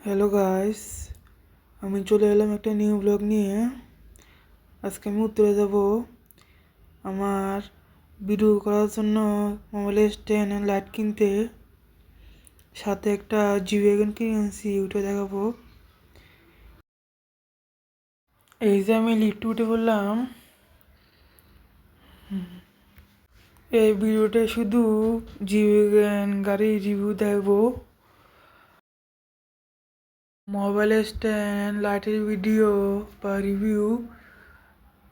Hello guys, আমি চলে এলাম একটা নিউ ব্লগ নিয়ে। আজকে আমি উত্তরে যাব আমার ভিডিও করার জন্য মোবাইলের স্ট্যান্ড অ্যান্ড লাইট কিনতে। সাথে একটা জি-ওয়াগন কিনে আনছি, ওইটা দেখাবো। এই যে আমি লিফটে উঠে পড়লাম। এই ভিডিওতে শুধু জি-ওয়াগন গাড়ির রিভিউ দেখাবো। মোবাইলের স্ট্যান্ড লাইটের ভিডিও বা রিভিউ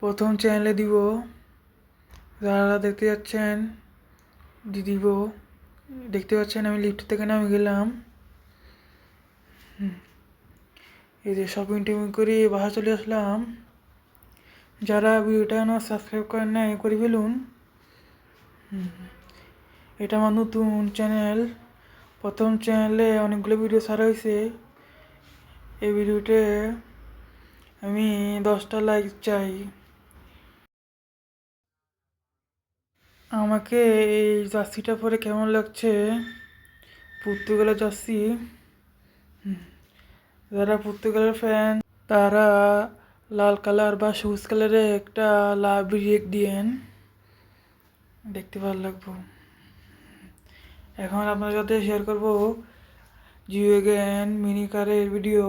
প্রথম চ্যানেলে দিব। যারা দেখতে যাচ্ছেন দিব। দেখতে পাচ্ছেন আমি লিফট থেকে নামে গেলাম। এই যে শপিং টিপিং করে বাসা চলে আসলাম। যারা ভিডিওটা না সাবস্ক্রাইব করেন না করে ফেলুন। এটা আমার নতুন চ্যানেল। প্রথম চ্যানেলে অনেকগুলো ভিডিও ছাড়া হয়েছে। এই ভিডিওতে আমি 10টা লাইক চাই। আমাকে এই জার্সিটা পরে কেমন লাগছে? পর্তুগালের জার্সি। যারা পর্তুগালের ফ্যান তারা লাল কালার বা সবুজ কালারে একটা লাভ রিয়েক্ট দিয়েন, দেখতে ভালো লাগবো। এখন আপনার সাথে শেয়ার করব জি-ওয়াগন মিনি কারের ভিডিও।